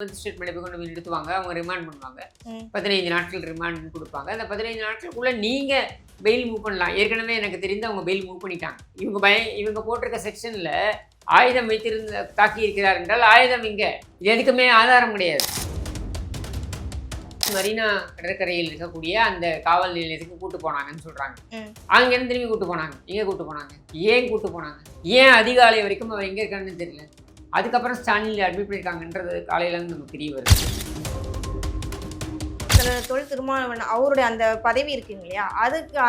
Statement போய் கொண்டு போய் நிறுத்துவாங்க. அவங்க ரிமாண்ட் பண்ணுவாங்க. 15 நாட்கள் ரிமாண்ட் கொடுப்பாங்க. அந்த 15 நாட்களுக்குள்ள நீங்க பெயில் மூவ் பண்ணலாம். ஏற்கனவே எனக்கு தெரிந்து அவங்க பெயில் மூவ் பண்ணிட்டாங்க. இவங்க போட்டிருக்க செக்ஷன்ல ஆயுதம் வைத்திருந்த தாக்கி இருக்கிறார் என்றால் ஆயுதம் இங்க இது எதுக்குமே ஆதாரம் கிடையாது. மரீனா கடற்கரையில் இருக்கக்கூடிய அந்த காவல் நிலையத்துக்கு கூட்டு போனாங்கன்னு சொல்றாங்க. அங்கிருந்து திரும்பி கூட்டு போனாங்க. எங்க கூட்டு போனாங்க? ஏன் கூட்டு போனாங்க? ஏன் அதிகாலை வரைக்கும் அவர் எங்க இருக்கான்னு தெரியல. அதுக்கப்புறம் ஸ்டாலினில் அட்மிட் பண்ணியிருக்காங்கன்றது காலையிலேருந்து நமக்கு தெரிய வருது. தொழில் திருமாவளவன் அவருடைய அந்த பதவி இருக்குங்க இல்லையா,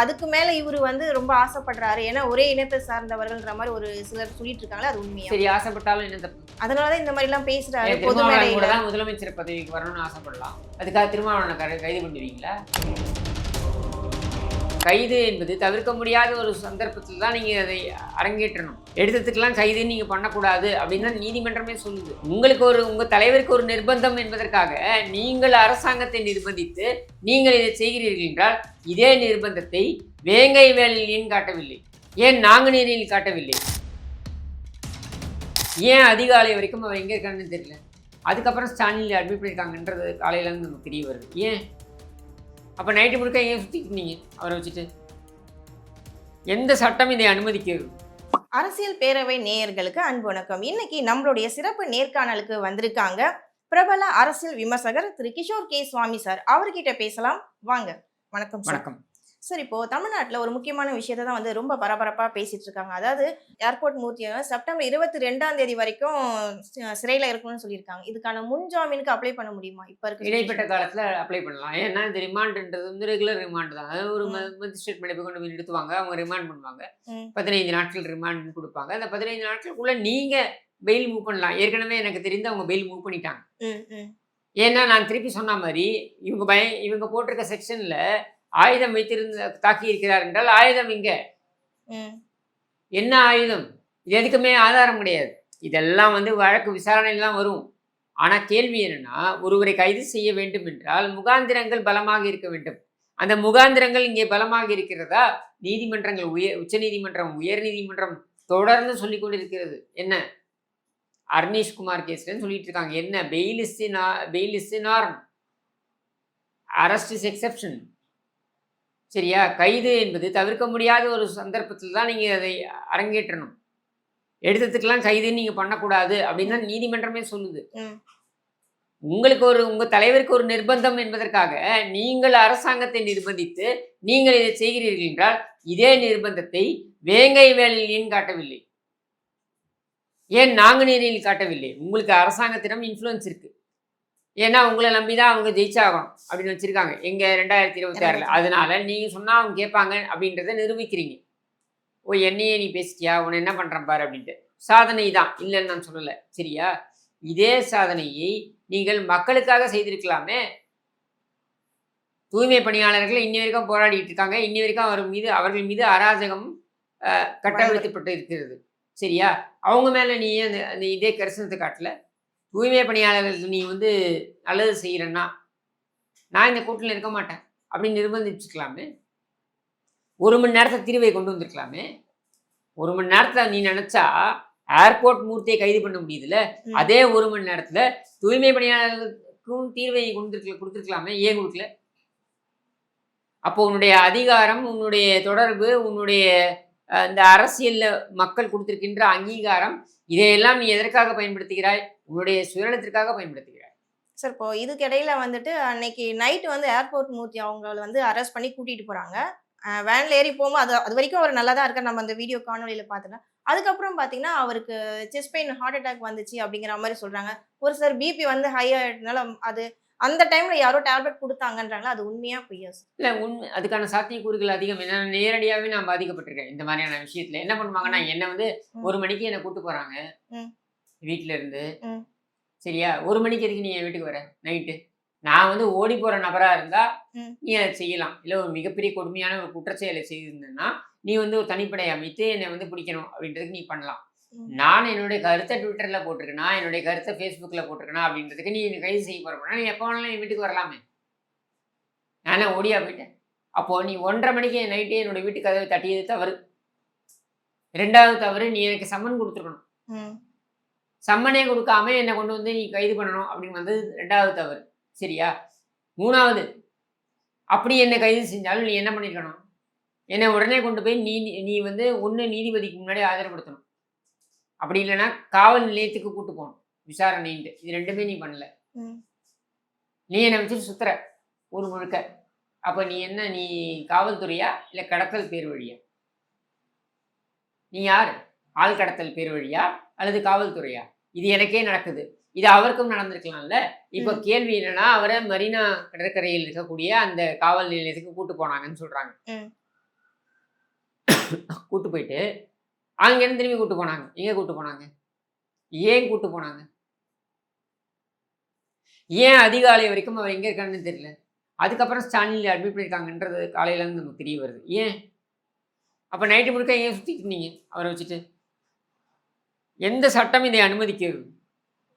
அதுக்கு மேலே இவர் வந்து ரொம்ப ஆசைப்படுறாரு. ஏன்னா ஒரே இனத்தை சார்ந்தவர்கள்ன்ற மாதிரி ஒரு சிலர் சொல்லிட்டு இருக்காங்களே, அது உண்மையா? சரி, ஆசைப்பட்டாலும் என்ன தப்பு? அதனாலதான் இந்த மாதிரி எல்லாம் பேசுறாரு. திருமாவளவன் கூட தான் முதலமைச்சர் பதவிக்கு வரணும்னு ஆசைப்படலாம். அதுக்காக திருமாவளவனை கைது பண்ணுவீங்களா? கைது என்பது தவிர்க்க முடியாத ஒரு சந்தர்ப்பத்தில் தான் நீங்கள் அதை அரங்கேற்றணும். எடுத்ததுக்கெல்லாம் கைது நீங்கள் பண்ணக்கூடாது அப்படின்னு தான் நீதிமன்றமே சொல்லுது. உங்கள் தலைவருக்கு ஒரு நிர்பந்தம் என்பதற்காக நீங்கள் அரசாங்கத்தை நிர்பந்தித்து நீங்கள் இதை செய்கிறீர்கள் என்றால் இதே நிர்பந்தத்தை வேங்கை வேலையில் ஏன் காட்டவில்லை? ஏன் நாங்குநேரியில் காட்டவில்லை? ஏன் அதிகாலை வரைக்கும் அவர் எங்கே இருக்கான்னு தெரியல. அதுக்கப்புறம் ஸ்டாலினில் அட்மிட் பண்ணியிருக்காங்கன்றது காலையிலேருந்து நமக்கு தெரிய வருது. ஏன் அப்போ நைட்டு முழுக்க ஏன் சுற்றிட்டு இருந்தீங்க அவரை வச்சுட்டு? எந்த சட்டம் இதை அனுமதிக்கிறது? அரசியல் பேரவை நேயர்களுக்கு அன்பு வணக்கம். இன்னைக்கு நம்மளுடைய சிறப்பு நேர்காணலுக்கு வந்திருக்காங்க பிரபல அரசியல் விமர்சகர் திரு கிஷோர் கே சுவாமி சார். அவர்கிட்ட பேசலாம் வாங்க. வணக்கம். வணக்கம் சார். இப்போ தமிழ்நாட்டில் ஒரு முக்கியமான விஷயத்தை தான் வந்து ரொம்ப பரபரப்பாக பேசிட்டு இருக்காங்க. அதாவது ஏர்போர்ட் மூர்த்தியை செப்டம்பர் 22 வரைக்கும் சிறையில் இருக்கணும்னு சொல்லியிருக்காங்க. இதுக்கான முன்ஜாமீனுக்கு அப்ளை பண்ண முடியுமா? இப்போ இருக்க இடைப்பட்ட காலத்தில் அப்ளை பண்ணலாம். ஏன்னா இந்த ரிமாண்டுன்றது வந்து ரெகுலர் ரிமாண்ட் தான். அதாவது ஒரு ஸ்டேட்மெண்ட் போய் கொண்டு போய் நிறுத்துவாங்க. அவங்க ரிமாண்ட் பண்ணுவாங்க. 15 நாட்கள் ரிமாண்ட் கொடுப்பாங்க. அந்த 15 நாட்களுக்குள்ள நீங்க பெயில் மூவ் பண்ணலாம். ஏற்கனவே எனக்கு தெரிந்து அவங்க பெயில் மூவ் பண்ணிட்டாங்க. ஏன்னா நான் திருப்பி சொன்ன மாதிரி இவங்க போட்டிருக்க செக்ஷன்ல ஆயுதம் வைத்திருந்த தாக்கி இருக்கிறார் என்றால் ஆயுதம் இங்க என்ன ஆயுதம்? இது எதுக்குமே ஆதாரம் கிடையாது. இதெல்லாம் வந்து வழக்கு விசாரணையெல்லாம் வரும். ஆனால் கேள்வி என்னன்னா, ஒருவரை கைது செய்ய வேண்டும் என்றால் முகாந்திரங்கள் பலமாக இருக்க வேண்டும். அந்த முகாந்திரங்கள் இங்கே பலமாக இருக்கிறதா? நீதிமன்றங்கள் உச்ச நீதிமன்றம், உயர் நீதிமன்றம் தொடர்ந்து சொல்லிக் கொண்டிருக்கிறது. என்ன அர்னீஷ்குமார் கேஸ்லன்னு சொல்லிட்டு இருக்காங்க. என்ன fail is norm, arrest is exception. சரியா? கைது என்பது தவிர்க்க முடியாத ஒரு சந்தர்ப்பத்தில் தான் நீங்கள் அதை அரங்கேற்றணும். எடுத்ததுக்கெல்லாம் கைது நீங்கள் பண்ணக்கூடாது அப்படின்னு தான் நீதிமன்றமே சொல்லுது. உங்கள் தலைவருக்கு ஒரு நிர்பந்தம் என்பதற்காக நீங்கள் அரசாங்கத்தை நிர்பந்தித்து நீங்கள் இதை செய்கிறீர்கள் என்றால் இதே நிர்பந்தத்தை வேங்கை வேலையில் ஏன் காட்டவில்லை? ஏன் நாங்குநேரியில் காட்டவில்லை? உங்களுக்கு அரசாங்கத்திடம் இன்ஃப்ளூயன்ஸ் இருக்கு. ஏன்னா உங்களை நம்பி தான் அவங்க ஜெயிச்சாகணும் அப்படின்னு வச்சுருக்காங்க எங்க 2026. அதனால நீங்கள் சொன்னால் அவங்க கேட்பாங்க அப்படின்றத நிரூபிக்கிறீங்க. என்னையே நீ பேசிட்டியா, உன்னை என்ன பண்ணுறேன் பாரு அப்படின்ட்டு. சாதனை தான், இல்லைன்னு நான் சொல்லலை. சரியா? இதே சாதனையை நீங்கள் மக்களுக்காக செய்திருக்கலாமே. தூய்மை பணியாளர்கள் இன்னி வரைக்கும் போராடிட்டு இருக்காங்க. இன்னி வரைக்கும் அவர்கள் மீது அராஜகம் கட்டவிழ்த்தப்பட்டு இருக்கிறது. சரியா? அவங்க மேலே நீ அந்த இதே கரிசனத்தை காட்டல. தூய்மை பணியாளர்களுக்கு நீ வந்து நல்லது செய்கிறேன்னா நான் இந்த கூட்டத்தில் இருக்க மாட்டேன் அப்படின்னு நிர்பந்திச்சுக்கலாமே. 1 மணி நேரத்தை தீர்வை கொண்டு வந்திருக்கலாமே. 1 மணி நேரத்தில் நீ நினச்சா ஏர்போர்ட் மூர்த்தியை கைது பண்ண முடியுதுல்ல, அதே 1 மணி நேரத்தில் தூய்மை பணியாளர்களுக்கும் தீர்வை கொடுத்துருக்கலாமே. ஏன் கொடுக்கல? அப்போ உன்னுடைய அதிகாரம், உன்னுடைய தொடர்பு, உன்னுடைய இந்த அரசியலில் மக்கள் கொடுத்திருக்கின்ற அங்கீகாரம், இதையெல்லாம் நீ எதற்காக பயன்படுத்துகிறாய்? உன்னுடைய சுயநலத்திற்காக பயன்படுத்துகிறாய். சார், இப்போ இதுக்கு இடையில வந்துட்டு அன்னைக்கு நைட்டு வந்து ஏர்போர்ட் மூர்த்தி அவங்களை வந்து அரெஸ்ட் பண்ணி கூட்டிட்டு போறாங்க. வேன்ல ஏறி போகும்போது அது வரைக்கும் அவர் நல்லா தான் இருக்கார். நம்ம அந்த வீடியோ காணொலியில பார்த்தோன்னா, அதுக்கப்புறம் பார்த்தீங்கன்னா அவருக்கு செஸ்ட் பெயின், ஹார்ட் அட்டாக் வந்துச்சு அப்படிங்கிற மாதிரி சொல்றாங்க. ஒரு சிலர் பிபி வந்து ஹை ஆயிட்டனால அது அந்த டைம்ல யாரோ டேப்லெட் கொடுத்தாங்கன்றாங்களா, அது உண்மையா பொய்யா? இல்லை, உண்மை. அதுக்கான சாத்தியக்கூறுகள் அதிகம். ஏன்னா நேரடியாகவே நான் பாதிக்கப்பட்டிருக்கேன் இந்த மாதிரியான விஷயத்துல. என்ன பண்ணுவாங்கன்னா, என்னை வந்து 1 மணிக்கு என்னை கூப்பிட்டு போறாங்க வீட்டில இருந்து. சரியா? 1 மணிக்கு எதுக்கு நீ என் வீட்டுக்கு வர நைட்டு? நான் வந்து ஓடி போற நபரா இருந்தா நீ அதை செய்யலாம். இல்லை ஒரு மிகப்பெரிய கொடுமையான ஒரு குற்றச்செயலை செய்திருந்தேன்னா நீ வந்து ஒரு தனிப்படை அமைத்து என்னை வந்து பிடிக்கணும் அப்படின்றதுக்கு நீ பண்ணலாம். நான் என்னுடைய கருத்தை ட்விட்டரில் போட்டிருக்கேனா, என்னுடைய கருத்தை ஃபேஸ்புக்கில் போட்டிருக்கேனா அப்படின்றதுக்கு நீ கைது செய்ய போறப்பனா நீ எப்போ வேணாலும் என் வீட்டுக்கு வரலாமே. நானே ஓடியா போயிட்டேன். அப்போது நீ 1:30 மணிக்கு நைட்டே என்னுடைய வீட்டு கதவை தட்டியது தவறு. 2வது தவறு, நீ எனக்கு சம்மன் கொடுத்துருக்கணும். சம்மனே கொடுக்காம என்னை கொண்டு வந்து நீ கைது பண்ணணும் அப்படின்னு வந்தது 2வது தவறு. சரியா? 3வது, அப்படி என்னை கைது செஞ்சாலும் நீ என்ன பண்ணிருக்கணும்? என்னை உடனே கொண்டு போய் நீ வந்து ஒண்ணு நீதிபதிக்கு முன்னாடி ஆஜர்படுத்தணும். அப்படி இல்லைன்னா காவல் நிலையத்துக்கு கூட்டு போகணும் விசாரணைன்ட்டு. இது 2மே நீ பண்ணல. நீ என்னை வச்சுட்டு சுத்துற ஊர் முழுக்க. அப்ப நீ காவல்துறையா இல்ல கடத்தல் பேர் வழியா? நீ யாரு? ஆள் கடத்தல் பேர் வழியா அல்லது காவல்துறையா? இது எனக்கே நடக்குது. இது அவருக்கும் நடந்திருக்கலாம்ல. இப்ப கேள்வி என்னன்னா, அவரை மரீனா கடற்கரையில் இருக்கக்கூடிய அந்த காவல் நிலையத்துக்கு கூட்டு போனாங்கன்னு சொல்றாங்க. கூட்டு போயிட்டு அங்கிருந்து திரும்பி கூட்டு போனாங்க. எங்க கூட்டு போனாங்க? ஏன் கூட்டு போனாங்க? ஏன் அதிகாலை வரைக்கும் அவர் எங்க இருக்கான்னு தெரியல. அதுக்கப்புறம் ஸ்டாலின்ல அட்மிட் பண்ணியிருக்காங்கன்றது காலையில இருந்து நமக்கு தெரிய வருது. ஏன்? அப்ப நைட்டு முழுக்க ஏன் சுத்திட்டு இருந்தீங்க அவரை வச்சுட்டு? எந்த சட்டம் இதை அனுமதிக்குது?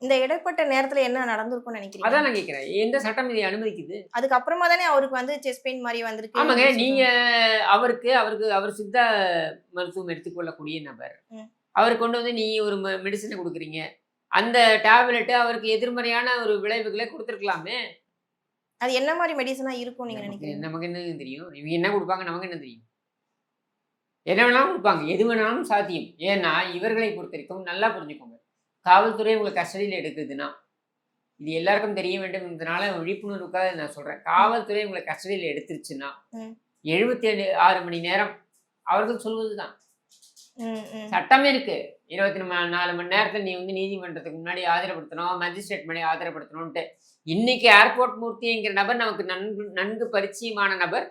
இந்த இடைப்பட்ட நேரத்துல என்ன நடந்திருக்கும்னு நினைக்கிறீங்க? அதான் நான் கேட்கிறேன். எந்த சட்டம் இதை அனுமதிக்குது? அதுக்கப்புறமா தானே அவருக்கு வந்து செஸ்ட் பெயின் மாதிரி வந்திருக்கு. ஆமாங்க. நீங்க அவர் சித்த மருத்துவம் எடுத்துக்கொள்ளக்கூடிய நபர். அவர் கொண்டு வந்து நீ ஒரு மெடிசனை கொடுக்குறீங்க. அந்த டேப்லெட் அவருக்கு எதிர்மறையான ஒரு விளைவுகளை கொடுத்துருக்கலாமே. அது என்ன மாதிரி மெடிசனா இருக்கும் நீங்க நினைக்கிறீங்க? நமக்கு என்ன தெரியும்? இவங்க என்ன கொடுப்பாங்க நமக்கு என்ன தெரியும்? என்ன வேணாலும் கொடுப்பாங்க. எது வேணாலும் சாத்தியம். ஏன்னா இவர்களை பொறுத்த வரைக்கும் நல்லா புரிஞ்சுக்கோங்க. காவல்துறை உங்களை கஸ்டடியில் எடுக்குதுன்னா, இது எல்லாருக்கும் தெரிய வேண்டும் என்பதனால விழிப்புணர்வுக்காக நான் சொல்றேன். காவல்துறை உங்களை கஸ்டடியில் எடுத்துருச்சுன்னா 76 மணி நேரம் அவர்கள் சொல்வதுதான். சட்டமே இருக்கு. 24 மணி நேரத்தில் நீ வந்து நீதிமன்றத்துக்கு முன்னாடி ஆஜரப்படுத்தணும், மஜிஸ்ட்ரேட் முன்னாடி ஆஜரப்படுத்தணும்ட்டு. இன்னைக்கு ஏர்போர்ட் மூர்த்திங்கிற நபர் நமக்கு நன்கு பரிச்சயமான நபர்.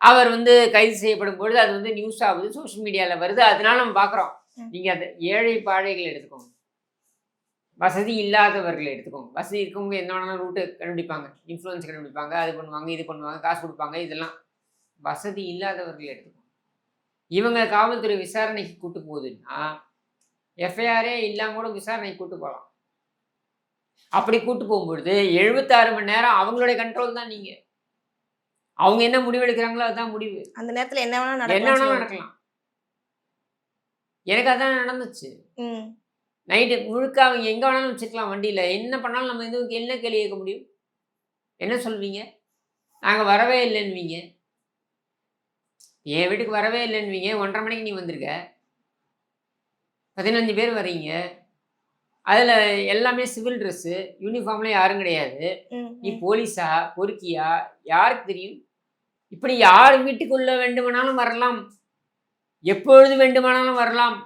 அவர் வந்து கைது செய்யப்படும் பொழுது அது வந்து நியூஸ் ஆகுது, சோஷியல் மீடியாவில் வருது. அதனால நம்ம பார்க்குறோம். நீங்கள் அந்த ஏழை பாழைகளை எடுத்துக்கோங்க, வசதி இல்லாதவர்களை எடுத்துக்கோங்க. வசதி இருக்கவங்க என்ன வேணாலும் ரூட்டு கண்டுபிடிப்பாங்க, இன்ஃப்ளூயன்ஸ் கண்டுபிடிப்பாங்க, அது பண்ணுவாங்க, இது பண்ணுவாங்க, காசு கொடுப்பாங்க. இதெல்லாம் வசதி இல்லாதவர்களை எடுத்துக்கோங்க. இவங்க காவல்துறை விசாரணைக்கு கூட்டு போகுதுன்னா எஃப்ஐஆரே இல்லாமல் கூட விசாரணைக்கு கூட்டு போகலாம். அப்படி கூட்டு போகும்பொழுது 76 மணி நேரம் அவங்களுடைய கண்ட்ரோல் தான். நீங்க அவங்க என்ன முடிவு எடுக்கிறாங்களோ அதுதான் முடிவு. அந்த நேரத்துல என்ன வேணாலும் நடக்கலாம். எனக்கு அதான் நடந்துச்சு. நைட்டு முழுக்க அவங்க எங்க வேணாலும் வச்சுக்கலாம் வண்டியில. என்ன பண்ணாலும் நம்ம எதுவும் என்ன கேள்வி கேட்க முடியும்? என்ன சொல்வீங்க? நாங்க வரவே இல்லைன்னுவீங்க. என் வீட்டுக்கு வரவே இல்லைன்னுவீங்க. 1:30 மணிக்கு நீ வந்திருக்க, 15 பேர் வரீங்க. அதில் எல்லாமே சிவில் ட்ரெஸ்ஸு, யூனிஃபார்ம்ல யாரும் கிடையாது. நீ போலீஸா பொறுக்கியா யாருக்கு தெரியும்? இப்படி யார் வீட்டுக்குள்ள வேண்டுமானாலும் வரலாம், எப்பொழுது வேண்டுமானாலும் வரலாம்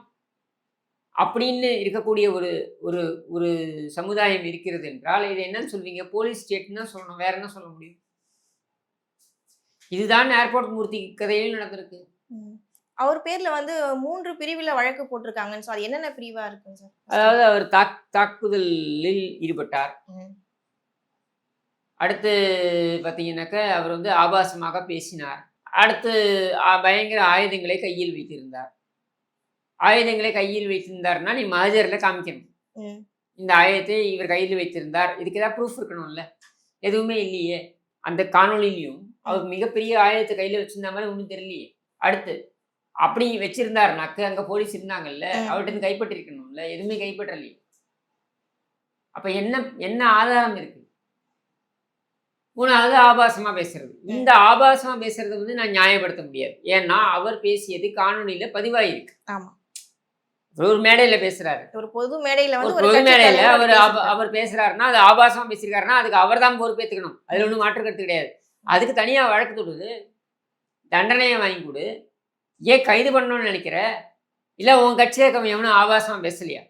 அப்படின்னு இருக்கக்கூடிய ஒரு ஒரு ஒரு சமுதாயம் இருக்கிறது என்றால் இது என்னன்னு சொல்வீங்க? போலீஸ் ஸ்டேட்னு தான் சொல்லணும். வேற என்ன சொல்ல முடியும்? இதுதான் ஏர்போர்ட் மூர்த்தி கதையில் நடந்திருக்கு. அவர் பேர்ல வந்து 3 பிரிவுல வழக்கு போட்டிருக்காங்கன்னு. அது என்னென்ன பிரிவா இருக்குங்க சார்? அதாவது அவர் தாக்குதலில் ஈடுபட்டார். அடுத்து பார்த்தீங்கன்னாக்க அவர் வந்து ஆபாசமாக பேசினார். அடுத்து பயங்கர ஆயுதங்களை கையில் வைத்திருந்தார். ஆயுதங்களை கையில் வைத்திருந்தார்னா நீ மகஜரில் காமிக்கணும். இந்த ஆயுதத்தை இவர் கையில் வைத்திருந்தார். இதுக்கு ஏதாவது ப்ரூஃப் இருக்கணும்ல. எதுவுமே இல்லையே. அந்த காணொலியிலையும் அவர் மிகப்பெரிய ஆயுதத்தை கையில் வச்சிருந்த மாதிரி ஒன்றும் தெரியலையே. அடுத்து அப்படி வச்சிருந்தாருனாக்க அங்கே போலீஸ் இருந்தாங்கல்ல, அவர்கிட்ட கைப்பற்றிருக்கணும்ல. எதுவுமே கைப்பற்றலையே. அப்ப என்ன ஆதாரம் இருக்கு? 3வது ஆபாசமா பேசுறது. இந்த ஆபாசமா பேசுறது வந்து நான் நியாயப்படுத்த முடியாது. ஏன்னா அவர் பேசியது காணொலியில பதிவாயிருக்கு. ஆமா, ஒரு மேடையில பேசுறாரு. ஒரு பொது மேடையில வந்து பொது மேடையில அவர் பேசுறாருன்னா அது ஆபாசமா பேசியிருக்காருன்னா அதுக்கு அவர் தான் பொறுப்பேற்றுக்கணும். அதுல ஒன்றும் மாற்று கருத்து கிடையாது. அதுக்கு தனியா வழக்கு தொடுது, தண்டனையை வாங்கி கொடு. ஏன் கைது பண்ணணும்னு நினைக்கிற? இல்லை உன் கட்சியில் இருக்கவங்க எவனும் ஆபாசமாக பேசலையா?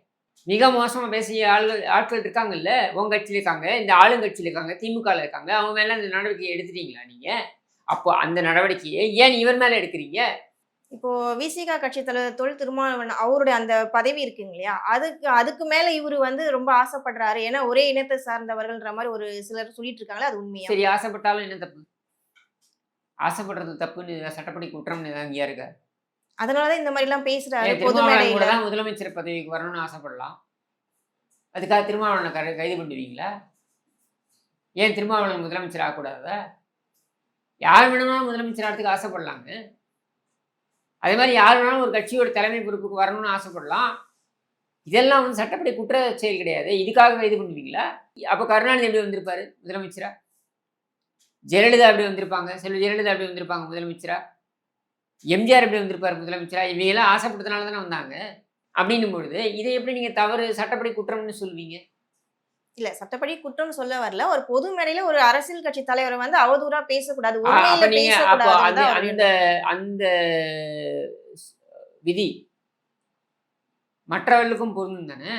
மிக மோசமாக பேசிய ஆட்கள் இருக்காங்கல்ல, உன் கட்சியில் இருக்காங்க, இந்த ஆளுங்கட்சியில் இருக்காங்க, திமுகவில் இருக்காங்க. அவங்க மேலே அந்த நடவடிக்கையை எடுத்துட்டீங்களா நீங்கள்? அப்போ அந்த நடவடிக்கையை ஏன் இவர் மேலே எடுக்கிறீங்க? இப்போ விசிகா கட்சி தலைவர் தொல் திருமாவளவன் அவருடைய அந்த பதவி இருக்குங்க இல்லையா, அதுக்கு மேல இவரு வந்து ரொம்ப ஆசைப்படுறாரு. ஏன்னா ஒரே இனத்தை சார்ந்தவர்கள்ன்ற மாதிரி ஒரு சிலர் சொல்லிட்டு இருக்காங்களே, அது உண்மையா? சரி, ஆசைப்பட்டாலும் என்ன தப்பு? ஆசைப்படுறது தப்புன்னு சட்டப்படி குற்றம்னு அங்கேயா இருக்க? அதனாலதான் இந்த மாதிரி எல்லாம் பேசுறாரு. கூட தான் முதலமைச்சர் பதவிக்கு வரணும்னு ஆசைப்படலாம். அதுக்காக திருமாவளவனை கைது பண்ணுவீங்களா? ஏன் திருமாவளவன் முதலமைச்சர் ஆகக்கூடாதா? யார் வேணும்னாலும் முதலமைச்சர் ஆகிறதுக்கு ஆசைப்படலாங்க. அதே மாதிரி யார் வேணாலும் ஒரு கட்சியோட தலைமை பொறுப்புக்கு வரணும்னு ஆசைப்படலாம். இதெல்லாம் வந்து சட்டப்படி குற்ற செயல் கிடையாது. இதுக்காக இது பண்ணுவீங்களா? அப்போ கருணாநிதி எப்படி வந்திருப்பாரு முதலமைச்சரா? ஜெயலலிதா எப்படி வந்திருப்பாங்க? செல்வி ஜெயலலிதா எப்படி வந்திருப்பாங்க முதலமைச்சரா? எம்ஜிஆர் எப்படி வந்திருப்பாரு முதலமைச்சரா? இவங்கெல்லாம் ஆசைப்பட்டதுனால தானே வந்தாங்க. அப்படின்னும் பொழுது இதை எப்படி நீங்க தவறு சட்டப்படி குற்றம்னு சொல்வீங்க? இல்ல சட்டப்படி குற்றம்னு சொல்ல வரல. ஒரு பொது மேடையில ஒரு அரசியல் கட்சி தலைவர வந்து அவதூறா பேசக்கூடாது. அப்ப உண்மையில நீங்க அப்போ பேசக்கூடாதுன்னு அது தான் அவரு அந்த அந்த ஸ் விதி மற்றவர்களுக்கும் பொருந்தும் தானே?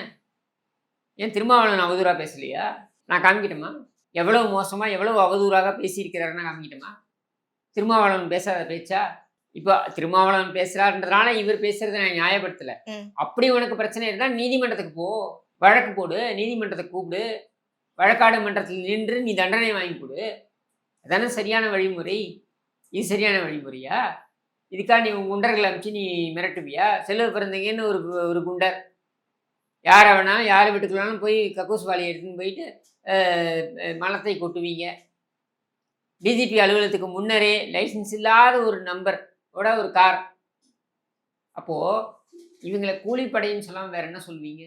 ஏன் திருமாவளவன் அவதூறா பேசலையா? நான் காமிக்கட்டுமா? எவ்வளவு மோசமா, எவ்வளவு அவதூறாக பேசியிருக்கிறாருன்னு காமிக்கட்டுமா? திருமாவளவன் பேசாத பேச்சா? இப்போ திருமாவளவன் பேசுறாருன்றதுனால இவர் பேசுறத நான் நியாயப்படுத்தல. ம். அப்படி உனக்கு பிரச்சனை இருந்தா நீதிமன்றத்துக்கு போ. வழக்கு போடு. நீதிமன்றத்த கூப்பிடு. வழக்காடு மன்றத்தில் நின்று நீ தண்டனை வாங்கி கொடு. அதானே சரியான வழிமுறை. இது சரியான வழிமுறையா? இதுக்கா நீ உன் குண்டர்களை அனுப்பிச்சு நீ மிரட்டுவியா? செல்வ பிறந்தங்கன்னு ஒரு குண்டர். யாரை வேணாலும் யார் வீட்டுக்குள்ளாலும் போய் கக்கூஸ் வாளியை எடுத்துன்னு போயிட்டு மலத்தை கொட்டுவீங்க. டிஜிபி அலுவலகத்துக்கு முன்னரே லைசன்ஸ் இல்லாத ஒரு நம்பரோட ஒரு கார். அப்போது இவங்களை கூலிப்படைன்னு சொல்லாமல் வேற என்ன சொல்வீங்க?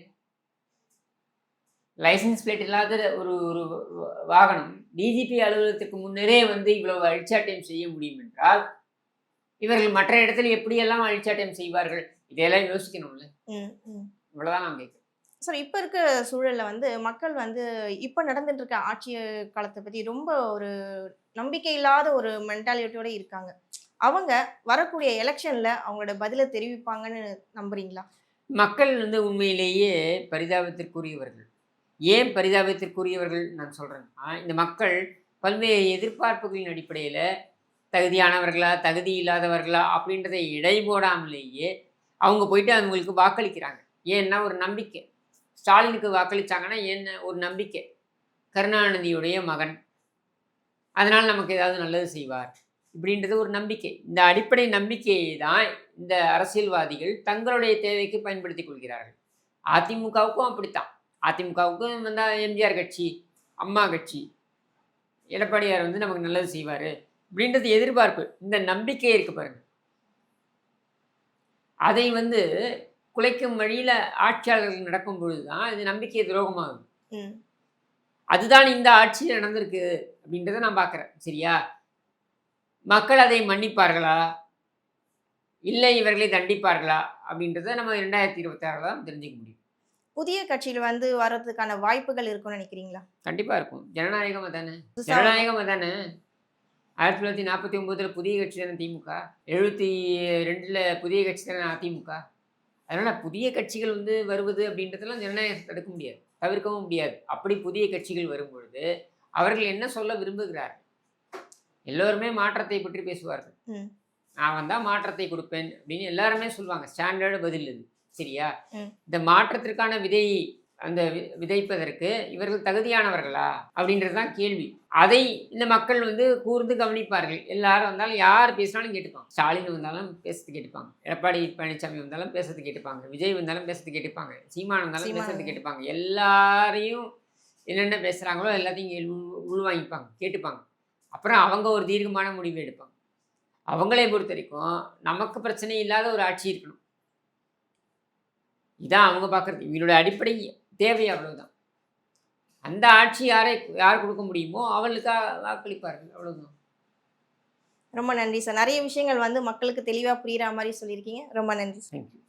லைசன்ஸ் பிளேட் இல்லாத ஒரு ஒரு வாகனம் டிஜிபி அலுவலகத்துக்கு முன்னரே வந்து இவ்வளவு அழிச்சாட்டியம் செய்ய முடியும் என்றால் இவர்கள் மற்ற இடத்துல எப்படியெல்லாம் அழிச்சாட்டியம் செய்வார்கள்? இதையெல்லாம் யோசிக்கணும்ல. இவ்வளவுதான் நான் கேட்குறேன். சார் இப்ப இருக்க சூழல்ல வந்து மக்கள் வந்து இப்ப நடந்துட்டு இருக்க ஆட்சி காலத்தை பத்தி ரொம்ப ஒரு நம்பிக்கை இல்லாத ஒரு மென்டாலிட்டியோட இருக்காங்க. அவங்க வரக்கூடிய எலெக்ஷன்ல அவங்களோட பதிலை தெரிவிப்பாங்கன்னு நம்புறீங்களா? மக்கள் வந்து உண்மையிலேயே பரிதாபத்திற்குரியவர்கள். ஏன் பரிதாபத்திற்குரியவர்கள் நான் சொல்கிறேன்னா, இந்த மக்கள் பல்வேறு எதிர்பார்ப்புகளின் அடிப்படையில் தகுதியானவர்களா தகுதி இல்லாதவர்களா அப்படின்றதை இடை போடாமலேயே அவங்க போயிட்டு அவங்களுக்கு வாக்களிக்கிறாங்க. ஏன்னா ஒரு நம்பிக்கை. ஸ்டாலினுக்கு வாக்களித்தாங்கன்னா என்ன ஒரு நம்பிக்கை, கருணாநிதியுடைய மகன், அதனால் நமக்கு ஏதாவது நல்லது செய்வார் இப்படின்றது ஒரு நம்பிக்கை. இந்த அடிப்படை நம்பிக்கையை தான் இந்த அரசியல்வாதிகள் தங்களுடைய தேவைக்கு பயன்படுத்தி கொள்கிறார்கள். அதிமுகவுக்கும் அப்படித்தான். அதிமுகவுக்கும் வந்தால் எம்ஜிஆர் கட்சி, அம்மா கட்சி, எடப்பாடியார் வந்து நமக்கு நல்லது செய்வார் அப்படின்றது எதிர்பார்ப்பு. இந்த நம்பிக்கை இருக்கு பாருங்க, அதை வந்து குலைக்கும் வழியில் ஆட்சியாளர்கள் நடக்கும் பொழுது தான் இது நம்பிக்கை துரோகமாகுது. அதுதான் இந்த ஆட்சியில் நடந்திருக்கு அப்படின்றத நான் பார்க்குறேன். சரியா? மக்கள் அதை மன்னிப்பார்களா இல்லை இவர்களை தண்டிப்பார்களா அப்படின்றத நம்ம 2026 தான் தெரிஞ்சுக்க முடியும். புதிய கட்சியில் வந்து வர்றதுக்கான வாய்ப்புகள் இருக்கும்னு நினைக்கிறீங்களா? கண்டிப்பாக இருக்கும். ஜனநாயகம் தானே. ஜனநாயகம் தானே. 1949 புதிய கட்சி தானே திமுக. 72 புதிய கட்சி தானே அதிமுக. அதனால் புதிய கட்சிகள் வந்து வருவது அப்படின்றதெல்லாம் ஜனநாயகத்தை தடுக்க முடியாது, தவிர்க்கவும் முடியாது. அப்படி புதிய கட்சிகள் வரும்பொழுது அவர்கள் என்ன சொல்ல விரும்புகிறார்கள்? எல்லோருமே மாற்றத்தை பற்றி பேசுவார்கள். நான் வந்தால் மாற்றத்தை கொடுப்பேன் அப்படின்னு எல்லாருமே சொல்லுவாங்க. ஸ்டாண்டர்டு பதில் இது. சரியா? இந்த மாற்றத்திற்கான விதையை அந்த விதைப்பதற்கு இவர்கள் தகுதியானவர்களா அப்படின்றது தான் கேள்வி. அதை இந்த மக்கள் வந்து கூர்ந்து கவனிப்பார்கள். எல்லாரும் வந்தாலும் யார் பேசினாலும் கேட்டுப்பாங்க. ஸ்டாலின் வந்தாலும் பேசுறது கேட்டுப்பாங்க, எடப்பாடி பழனிசாமி வந்தாலும் பேசுறது கேட்டுப்பாங்க, விஜய் வந்தாலும் பேசுறது கேட்டுப்பாங்க, சீமான் வந்தாலும் பேசுறது கேட்டுப்பாங்க. எல்லாரையும் என்னென்ன பேசுகிறாங்களோ எல்லாத்தையும் உள்வாங்கிப்பாங்க, கேட்டுப்பாங்க. அப்புறம் அவங்க ஒரு தீர்க்கமான முடிவு எடுப்பாங்க. அவங்களை பொறுத்த வரைக்கும் நமக்கு பிரச்சனை இல்லாத ஒரு ஆட்சி இருக்கணும், இதான் அவங்க பார்க்குறது. இவங்களோட அடிப்படை தேவை அவ்வளவுதான். அந்த ஆட்சி யார் கொடுக்க முடியுமோ அவளுக்காக வாக்களிப்பார்கள், அவ்வளவுதான். ரொம்ப நன்றி சார். நிறைய விஷயங்கள் வந்து மக்களுக்கு தெளிவாக புரிகிற மாதிரி சொல்லியிருக்கீங்க. ரொம்ப நன்றி சார். தேங்க்யூ.